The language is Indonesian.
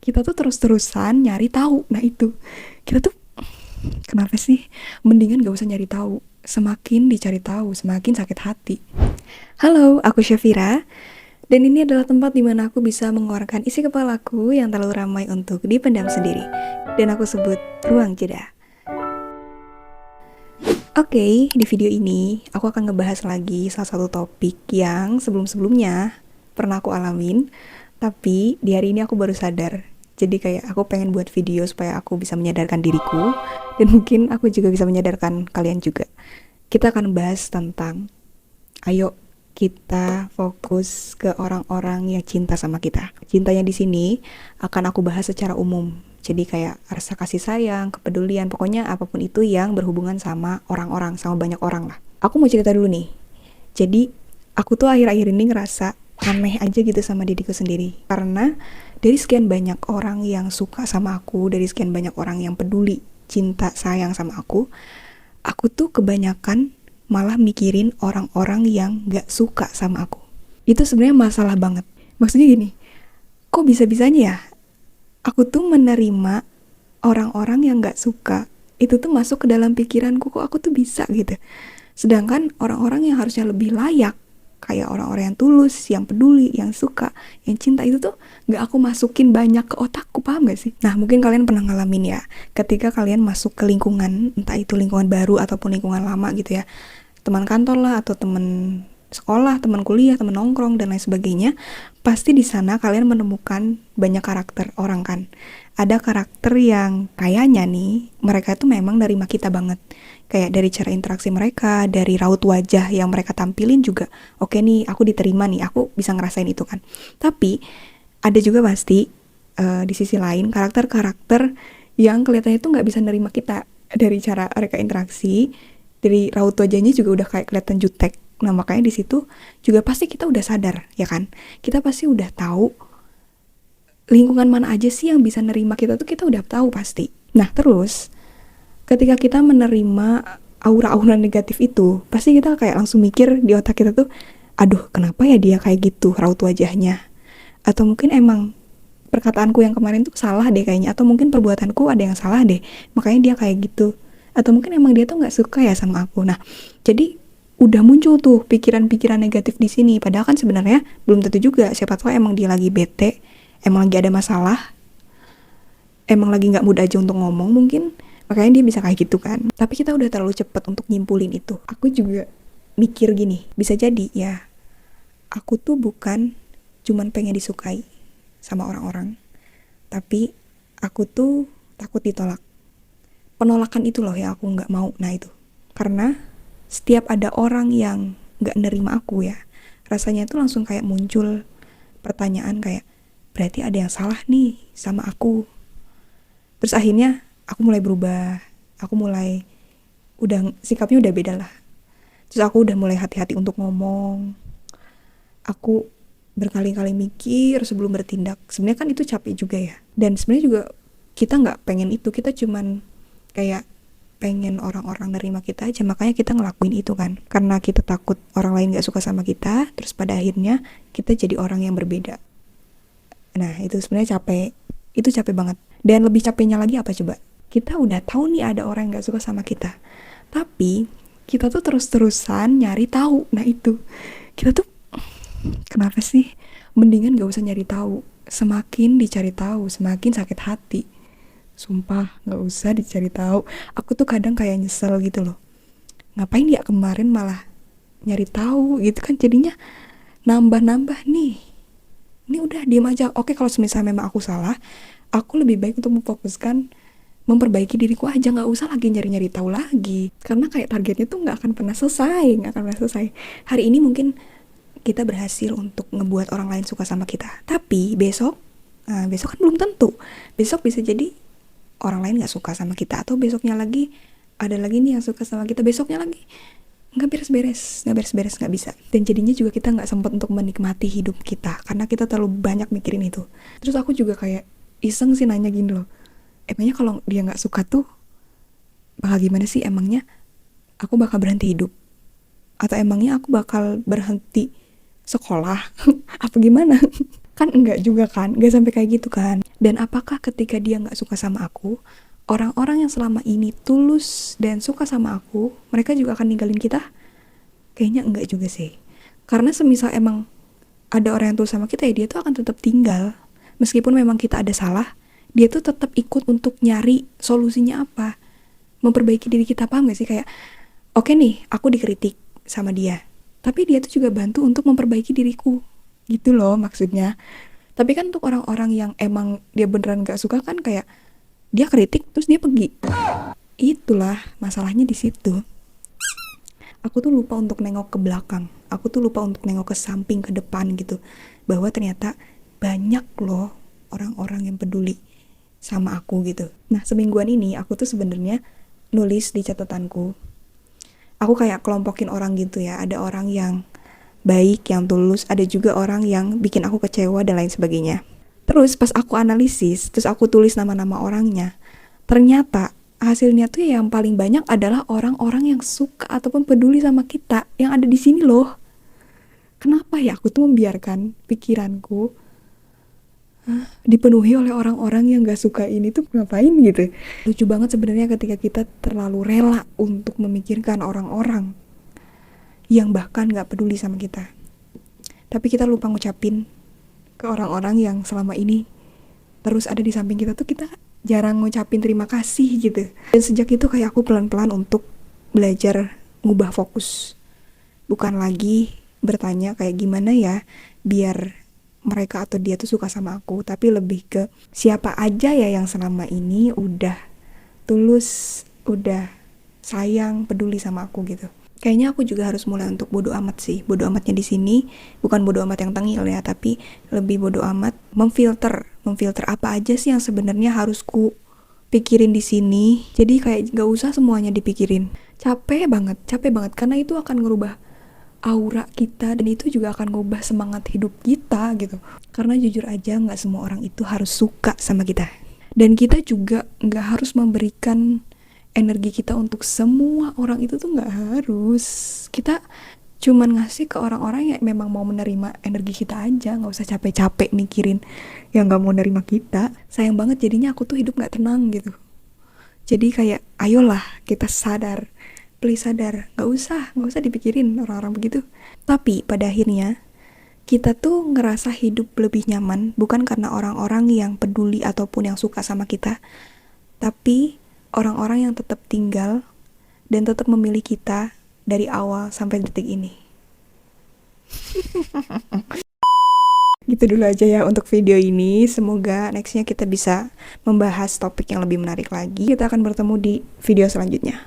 kita tuh terus-terusan nyari tahu. Nah itu, kita tuh kenapa sih mendingan gak usah nyari tahu. Semakin dicari tahu, semakin sakit hati. Halo, aku Syafira, dan ini adalah tempat di mana aku bisa mengeluarkan isi kepalaku yang terlalu ramai untuk dipendam sendiri. Dan aku sebut ruang jeda. Oke, di video ini aku akan ngebahas lagi salah satu topik yang sebelum-sebelumnya pernah aku alamin, tapi di hari ini aku baru sadar. Jadi kayak aku pengen buat video supaya aku bisa menyadarkan diriku, dan mungkin aku juga bisa menyadarkan kalian juga. Kita akan bahas tentang, ayo kita fokus ke orang-orang yang cinta sama kita. Cintanya di sini akan aku bahas secara umum. Jadi kayak rasa kasih sayang, kepedulian, pokoknya apapun itu yang berhubungan sama orang-orang, sama banyak orang lah. Aku mau cerita dulu nih. Jadi aku tuh akhir-akhir ini ngerasa aneh aja gitu sama diriku sendiri. Karena dari sekian banyak orang yang suka sama aku, dari sekian banyak orang yang peduli, cinta, sayang sama aku tuh kebanyakan malah mikirin orang-orang yang gak suka sama aku. Itu sebenarnya masalah banget. Maksudnya gini, kok bisa-bisanya ya aku tuh menerima orang-orang yang gak suka, itu tuh masuk ke dalam pikiranku, kok aku tuh bisa gitu. Sedangkan orang-orang yang harusnya lebih layak, kayak orang-orang yang tulus, yang peduli, yang suka, yang cinta, itu tuh gak aku masukin banyak ke otakku, paham gak sih? Nah, mungkin kalian pernah ngalamin ya, ketika kalian masuk ke lingkungan, entah itu lingkungan baru ataupun lingkungan lama gitu ya, teman kantor lah, atau teman sekolah, teman kuliah, teman nongkrong, dan lain sebagainya, pasti di sana kalian menemukan banyak karakter orang kan. Ada karakter yang kayaknya nih, mereka itu memang nerima kita banget. Kayak dari cara interaksi mereka, dari raut wajah yang mereka tampilin juga, oke nih, aku diterima nih, aku bisa ngerasain itu kan. Tapi, ada juga pasti, di sisi lain, karakter-karakter yang kelihatannya itu gak bisa nerima kita. Dari cara mereka interaksi, dari raut wajahnya juga udah kayak kelihatan jutek. Nah, makanya di situ juga pasti kita udah sadar, ya kan? Kita pasti udah tahu lingkungan mana aja sih yang bisa nerima kita tuh, kita udah tahu pasti. Nah, terus ketika kita menerima aura-aura negatif itu, pasti kita kayak langsung mikir di otak kita tuh, aduh, kenapa ya dia kayak gitu raut wajahnya? Atau mungkin emang perkataanku yang kemarin tuh salah deh kayaknya, atau mungkin perbuatanku ada yang salah deh, makanya dia kayak gitu. Atau mungkin emang dia tuh nggak suka ya sama aku. Nah, jadi udah muncul tuh pikiran-pikiran negatif di sini. Padahal kan sebenarnya belum tentu juga. Siapa tahu emang dia lagi bete, emang lagi ada masalah, emang lagi nggak mood aja untuk ngomong mungkin. Makanya dia bisa kayak gitu kan. Tapi kita udah terlalu cepat untuk nyimpulin itu. Aku juga mikir gini, bisa jadi ya, aku tuh bukan cuman pengen disukai sama orang-orang, tapi aku tuh takut ditolak. Penolakan itu loh yang aku nggak mau. Nah itu, karena setiap ada orang yang nggak nerima aku ya, rasanya itu langsung kayak muncul pertanyaan kayak, berarti ada yang salah nih sama aku. Terus akhirnya aku mulai berubah, aku mulai sikapnya udah beda lah. Terus aku udah mulai hati-hati untuk ngomong. Aku berkali-kali mikir sebelum bertindak. Sebenarnya kan itu capek juga ya. Dan sebenarnya juga kita nggak pengen itu, kita cuman kayak pengen orang-orang nerima kita aja, makanya kita ngelakuin itu kan, karena kita takut orang lain gak suka sama kita, terus pada akhirnya kita jadi orang yang berbeda. Nah itu sebenarnya capek, itu capek banget. Dan lebih capeknya lagi apa coba, kita udah tahu nih ada orang yang gak suka sama kita, tapi kita tuh terus-terusan nyari tahu. Nah itu, kita tuh kenapa sih mendingan gak usah nyari tahu. Semakin dicari tahu, semakin sakit hati. Sumpah, gak usah dicari tahu. Aku tuh kadang kayak nyesel gitu loh. Ngapain ya kemarin malah nyari tahu gitu kan, jadinya nambah-nambah nih. Ini udah diam aja. Oke, kalau misalnya memang aku salah, aku lebih baik untuk memfokuskan memperbaiki diriku aja, nggak usah lagi nyari-nyari tahu lagi. Karena kayak targetnya tuh nggak akan pernah selesai, nggak akan pernah selesai. Hari ini mungkin kita berhasil untuk ngebuat orang lain suka sama kita, tapi besok kan belum tentu. Besok bisa jadi orang lain gak suka sama kita, atau besoknya lagi ada lagi nih yang suka sama kita, besoknya lagi nggak beres-beres, nggak bisa. Dan jadinya juga kita nggak sempat untuk menikmati hidup kita karena kita terlalu banyak mikirin itu. Terus aku juga kayak iseng sih nanya gini loh, emangnya kalau dia nggak suka tuh bakal gimana sih? Emangnya aku bakal berhenti hidup, atau emangnya aku bakal berhenti sekolah apa gimana? Kan enggak juga kan, enggak sampai kayak gitu kan. Dan apakah ketika dia nggak suka sama aku, orang-orang yang selama ini tulus dan suka sama aku, mereka juga akan ninggalin kita? Kayaknya enggak juga sih. Karena semisal emang ada orang yang tulus sama kita, ya dia tuh akan tetap tinggal. Meskipun memang kita ada salah, dia tuh tetap ikut untuk nyari solusinya apa, memperbaiki diri kita. Paham gak sih? Kayak oke nih, aku dikritik sama dia, tapi dia tuh juga bantu untuk memperbaiki diriku, gitu loh maksudnya. Tapi kan untuk orang-orang yang emang dia beneran gak suka kan, kayak dia kritik terus dia pergi. Itulah masalahnya di situ. Aku tuh lupa untuk nengok ke belakang, aku tuh lupa untuk nengok ke samping, ke depan gitu, bahwa ternyata banyak loh orang-orang yang peduli sama aku gitu. Nah, semingguan ini aku tuh sebenarnya nulis di catatanku. Aku kayak kelompokin orang gitu ya. Ada orang yang baik, yang tulus, ada juga orang yang bikin aku kecewa dan lain sebagainya. Terus pas aku analisis, terus aku tulis nama-nama orangnya, ternyata hasilnya tuh yang paling banyak adalah orang-orang yang suka ataupun peduli sama kita, yang ada di sini loh. Kenapa ya aku tuh membiarkan pikiranku dipenuhi oleh orang-orang yang gak suka ini tuh, ngapain gitu. Lucu banget sebenarnya ketika kita terlalu rela untuk memikirkan orang-orang yang bahkan gak peduli sama kita, tapi kita lupa ngucapin ke orang-orang yang selama ini terus ada di samping kita tuh, kita jarang ngucapin terima kasih gitu. Dan sejak itu kayak aku pelan-pelan untuk belajar ngubah fokus, bukan lagi bertanya kayak gimana ya biar mereka atau dia tuh suka sama aku, tapi lebih ke siapa aja ya yang selama ini udah tulus, udah sayang, peduli sama aku gitu. Kayaknya aku juga harus mulai untuk bodo amat sih. Bodo amatnya di sini bukan bodo amat yang tengil ya, tapi lebih bodo amat memfilter apa aja sih yang sebenarnya harus ku pikirin di sini. Jadi kayak gak usah semuanya dipikirin. Capek banget karena itu akan ngerubah aura kita, dan itu juga akan ngubah semangat hidup kita gitu. Karena jujur aja gak semua orang itu harus suka sama kita, dan kita juga gak harus memberikan energi kita untuk semua orang itu tuh gak harus. Kita cuman ngasih ke orang-orang yang memang mau menerima energi kita aja, gak usah capek-capek mikirin yang gak mau nerima kita. Sayang banget jadinya aku tuh hidup gak tenang gitu. Jadi kayak ayolah kita sadar, please sadar, gak usah dipikirin orang-orang begitu. Tapi pada akhirnya kita tuh ngerasa hidup lebih nyaman bukan karena orang-orang yang peduli ataupun yang suka sama kita, tapi orang-orang yang tetap tinggal dan tetap memilih kita dari awal sampai detik ini. Gitu dulu aja ya untuk video ini. Semoga nextnya kita bisa membahas topik yang lebih menarik lagi. Kita akan bertemu di video selanjutnya.